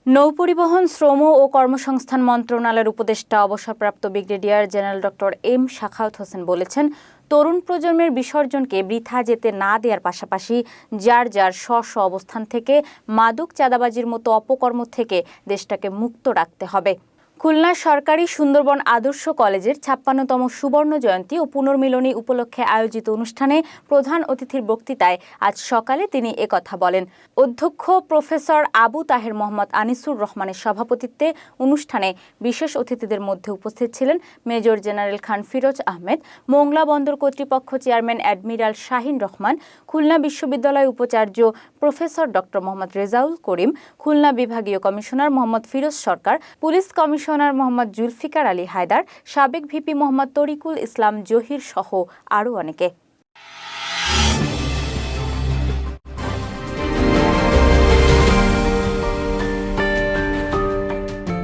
নৌপরিবহন, শ্রম ও কর্মসংস্থান মন্ত্রণালয়ের উপদেষ্টা অবসরপ্রাপ্ত brigadier general doctor M Shakhawat Hossain বলেছেন, তরুণ প্রজন্মের বিসর্জনকে বৃথা যেতে না দেওয়ার পাশাপাশি যার যার স্ব অবস্থান থেকে মাদক, চাঁদাবাজির মতো অপকর্ম থেকে দেশটাকে মুক্ত রাখতে হবে। খুলনা সরকারি সুন্দরবন আদর্শ কলেজের ৫৬তম সুবর্ণ জয়ন্তী ও পুনর্মিলনী উপলক্ষে আয়োজিত অনুষ্ঠানে প্রধান অতিথির বক্তৃতায় আজ সকালে তিনি একথা বলেন। অধ্যক্ষ প্রফেসর আবু তাহের মোহাম্মদ আনিসুর রহমানের সভাপতিত্বে অনুষ্ঠানে বিশেষ অতিথিদের মধ্যে উপস্থিত ছিলেন মেজর জেনারেল খান ফিরোজ আহমেদ, মোংলা বন্দর কর্তৃপক্ষ চেয়ারম্যান অ্যাডমিরাল শাহিন রহমান, খুলনা বিশ্ববিদ্যালয় উপাচার্য প্রফেসর ডক্টর মোহাম্মদ রেজাউল করিম, খুলনা বিভাগীয় কমিশনার মোহাম্মদ ফিরোজ সরকার, পুলিশ কমিশনার মোহাম্মদ জুলফিকার আলী হায়দার, সাবেক ভিপি মোহাম্মদ তরিকুল ইসলাম জহির সহ আরও অনেকে।